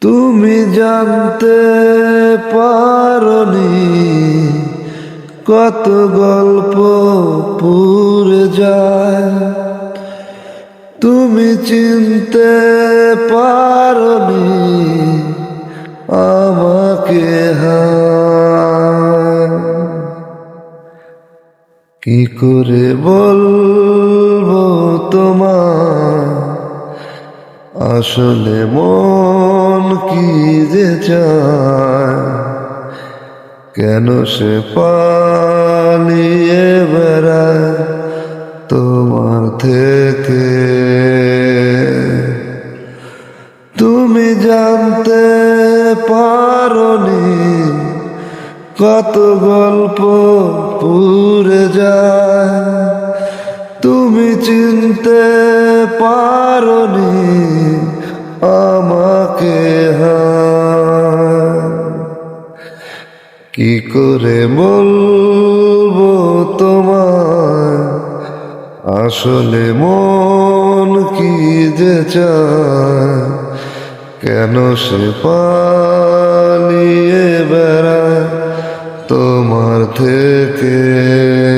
তুমি জানতে পারনি কত গল্প পুরে যায়। তুমি চিনতে পারনি আমাকে হায়। কি করে বলবো তোমায় আসলে মন কি যে চায়। কেন সে পালিয়ে বেড়ায় তোমার থেকে। তুমি জানতে পারনি কত গল্প পুরে যায়। তুমি চিনতে পারনি আমাকে হায়। কি করে বলবো তোমায় আসলে মন কি যে চায়। কেন সে পালিয়ে বেড়ায় তোমার থেকে।